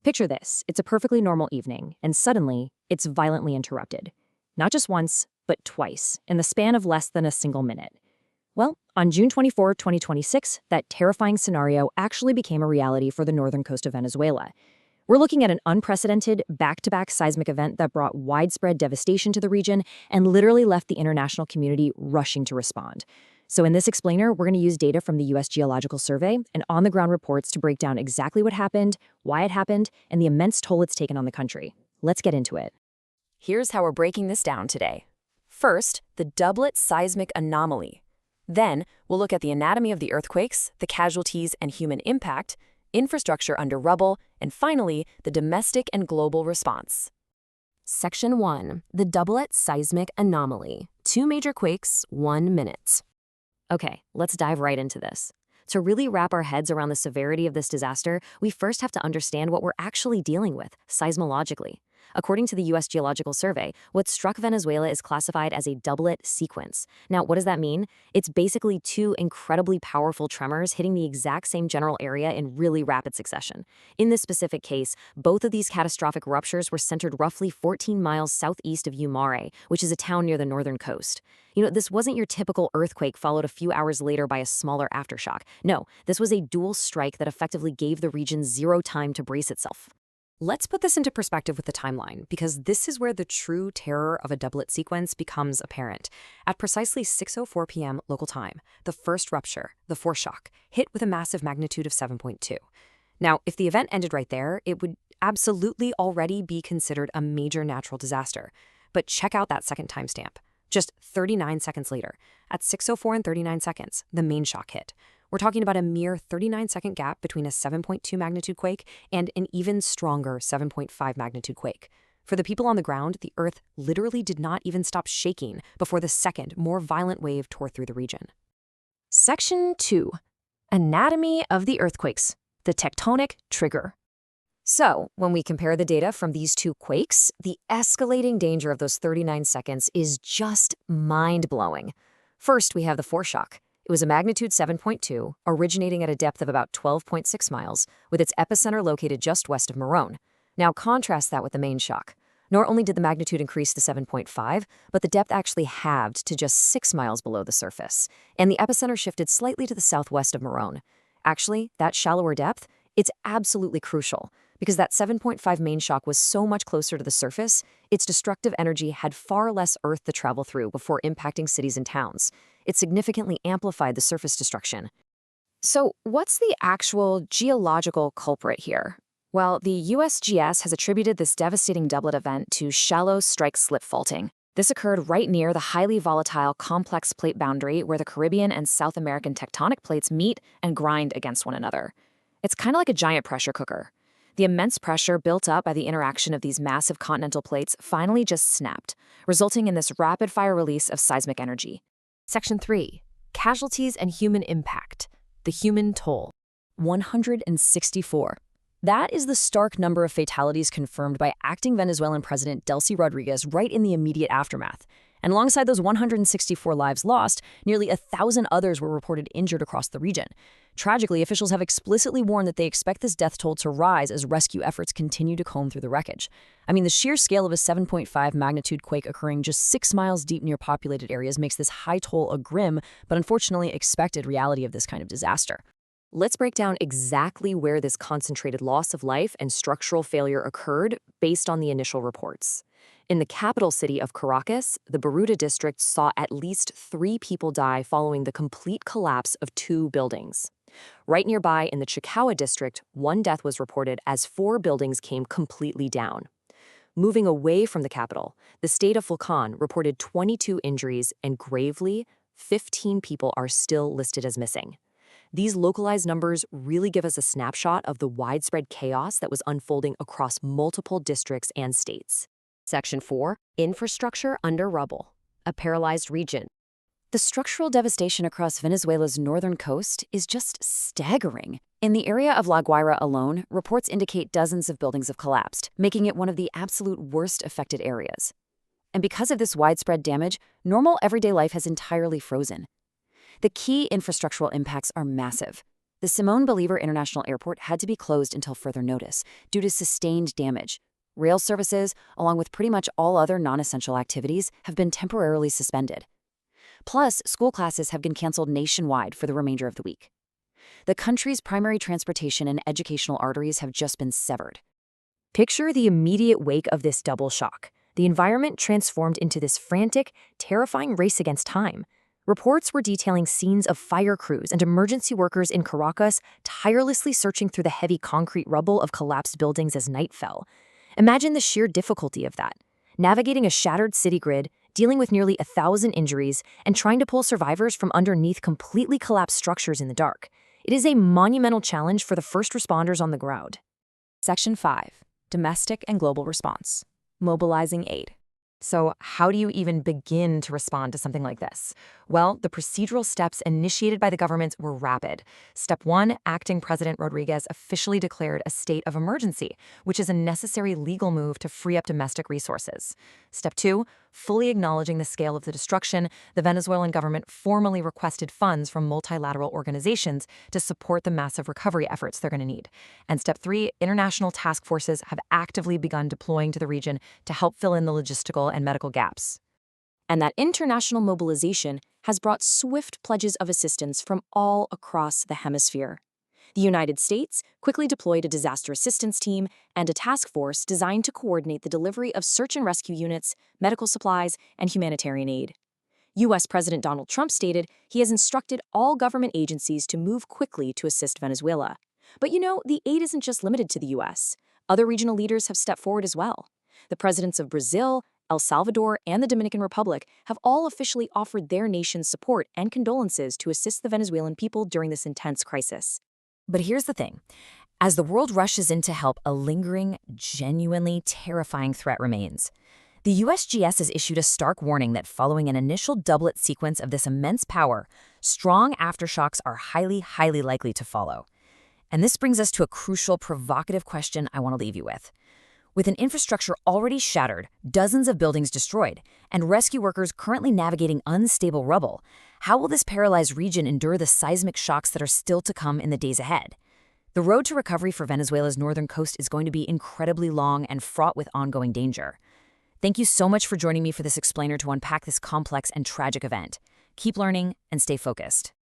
Picture this. It's a perfectly normal evening, and suddenly, it's violently interrupted. Not just once, but twice, in the span of less than a single minute. Well, on June 24, 2026, that terrifying scenario actually became a reality for the northern coast of Venezuela. We're looking at an unprecedented, back-to-back seismic event that brought widespread devastation to the region and literally left the international community rushing to respond. So in this explainer, we're going to use data from the U.S. Geological Survey and on-the-ground reports to break down exactly what happened, why it happened, and the immense toll it's taken on the country. Let's get into it. Here's how we're breaking this down today. First, the doublet seismic anomaly. Then, we'll look at the anatomy of the earthquakes, the casualties and human impact, infrastructure under rubble, and finally, the domestic and global response. Section 1. The doublet seismic anomaly. 2 major quakes, 1 minute. Okay, let's dive right into this. To really wrap our heads around the severity of this disaster, we first have to understand what we're actually dealing with, seismologically. According to the U.S. Geological Survey, what struck Venezuela is classified as a doublet sequence. Now, what does that mean? It's basically 2 incredibly powerful tremors hitting the exact same general area in really rapid succession. In this specific case, both of these catastrophic ruptures were centered roughly 14 miles southeast of Umare, which is a town near the northern coast. This wasn't your typical earthquake followed a few hours later by a smaller aftershock. No, this was a dual strike that effectively gave the region zero time to brace itself. Let's put this into perspective with the timeline, because this is where the true terror of a doublet sequence becomes apparent. At precisely 6:04 p.m. local time, the first rupture, the foreshock, hit with a massive magnitude of 7.2. Now, if the event ended right there, it would absolutely already be considered a major natural disaster. But check out that second timestamp. Just 39 seconds later, at 6:04 and 39 seconds, the main shock hit. We're talking about a mere 39-second gap between a 7.2 magnitude quake and an even stronger 7.5 magnitude quake. For the people on the ground, the earth literally did not even stop shaking before the second, more violent wave tore through the region. Section 2. Anatomy of the earthquakes. The tectonic trigger. So, when we compare the data from these 2 quakes, the escalating danger of those 39 seconds is just mind-blowing. First, we have the foreshock. It was a magnitude 7.2, originating at a depth of about 12.6 miles, with its epicenter located just west of Morone. Now contrast that with the main shock. Not only did the magnitude increase to 7.5, but the depth actually halved to just 6 miles below the surface, and the epicenter shifted slightly to the southwest of Morone. Actually, that shallower depth, it's absolutely crucial, because that 7.5 main shock was so much closer to the surface, its destructive energy had far less earth to travel through before impacting cities and towns. It significantly amplified the surface destruction. So, what's the actual geological culprit here? Well, the USGS has attributed this devastating doublet event to shallow strike-slip faulting. This occurred right near the highly volatile complex plate boundary where the Caribbean and South American tectonic plates meet and grind against one another. It's kind of like a giant pressure cooker. The immense pressure built up by the interaction of these massive continental plates finally just snapped, resulting in this rapid-fire release of seismic energy. Section 3. Casualties and human impact. The human toll. 164. That is the stark number of fatalities confirmed by acting Venezuelan President Delcy Rodriguez right in the immediate aftermath. And alongside those 164 lives lost, nearly 1,000 others were reported injured across the region. Tragically, officials have explicitly warned that they expect this death toll to rise as rescue efforts continue to comb through the wreckage. I mean, the sheer scale of a 7.5 magnitude quake occurring just 6 miles deep near populated areas makes this high toll a grim, but unfortunately expected reality of this kind of disaster. Let's break down exactly where this concentrated loss of life and structural failure occurred based on the initial reports. In the capital city of Caracas, the Baruta district saw at least 3 people die following the complete collapse of 2 buildings. Right nearby in the Chicagua district, 1 death was reported as 4 buildings came completely down. Moving away from the capital, the state of Fulcan reported 22 injuries and gravely, 15 people are still listed as missing. These localized numbers really give us a snapshot of the widespread chaos that was unfolding across multiple districts and states. Section 4. Infrastructure under rubble. A paralyzed region. The structural devastation across Venezuela's northern coast is just staggering. In the area of La Guaira alone, reports indicate dozens of buildings have collapsed, making it one of the absolute worst affected areas. And because of this widespread damage, normal everyday life has entirely frozen. The key infrastructural impacts are massive. The Simone Bolivar International Airport had to be closed until further notice due to sustained damage. Rail services, along with pretty much all other non-essential activities, have been temporarily suspended. Plus, school classes have been canceled nationwide for the remainder of the week. The country's primary transportation and educational arteries have just been severed. Picture the immediate wake of this double shock. The environment transformed into this frantic, terrifying race against time. Reports were detailing scenes of fire crews and emergency workers in Caracas tirelessly searching through the heavy concrete rubble of collapsed buildings as night fell. Imagine the sheer difficulty of that. Navigating a shattered city grid, dealing with nearly 1,000 injuries, and trying to pull survivors from underneath completely collapsed structures in the dark. It is a monumental challenge for the first responders on the ground. Section 5. Domestic and Global Response. Mobilizing aid. So how do you even begin to respond to something like this? Well, the procedural steps initiated by the government were rapid. Step 1, acting President Rodriguez officially declared a state of emergency, which is a necessary legal move to free up domestic resources. Step 2, fully acknowledging the scale of the destruction, the Venezuelan government formally requested funds from multilateral organizations to support the massive recovery efforts they're going to need. And Step 3, international task forces have actively begun deploying to the region to help fill in the logistical and medical gaps. And that international mobilization has brought swift pledges of assistance from all across the hemisphere. The United States quickly deployed a disaster assistance team and a task force designed to coordinate the delivery of search and rescue units, medical supplies, and humanitarian aid. U.S. President Donald Trump stated he has instructed all government agencies to move quickly to assist Venezuela. But the aid isn't just limited to the U.S. Other regional leaders have stepped forward as well. The presidents of Brazil, El Salvador, and the Dominican Republic have all officially offered their nation's support and condolences to assist the Venezuelan people during this intense crisis. But here's the thing. As the world rushes in to help, a lingering, genuinely terrifying threat remains. The USGS has issued a stark warning that following an initial doublet sequence of this immense power, strong aftershocks are highly, highly likely to follow. And this brings us to a crucial, provocative question I want to leave you with. With an infrastructure already shattered, dozens of buildings destroyed, and rescue workers currently navigating unstable rubble, how will this paralyzed region endure the seismic shocks that are still to come in the days ahead? The road to recovery for Venezuela's northern coast is going to be incredibly long and fraught with ongoing danger. Thank you so much for joining me for this explainer to unpack this complex and tragic event. Keep learning and stay focused.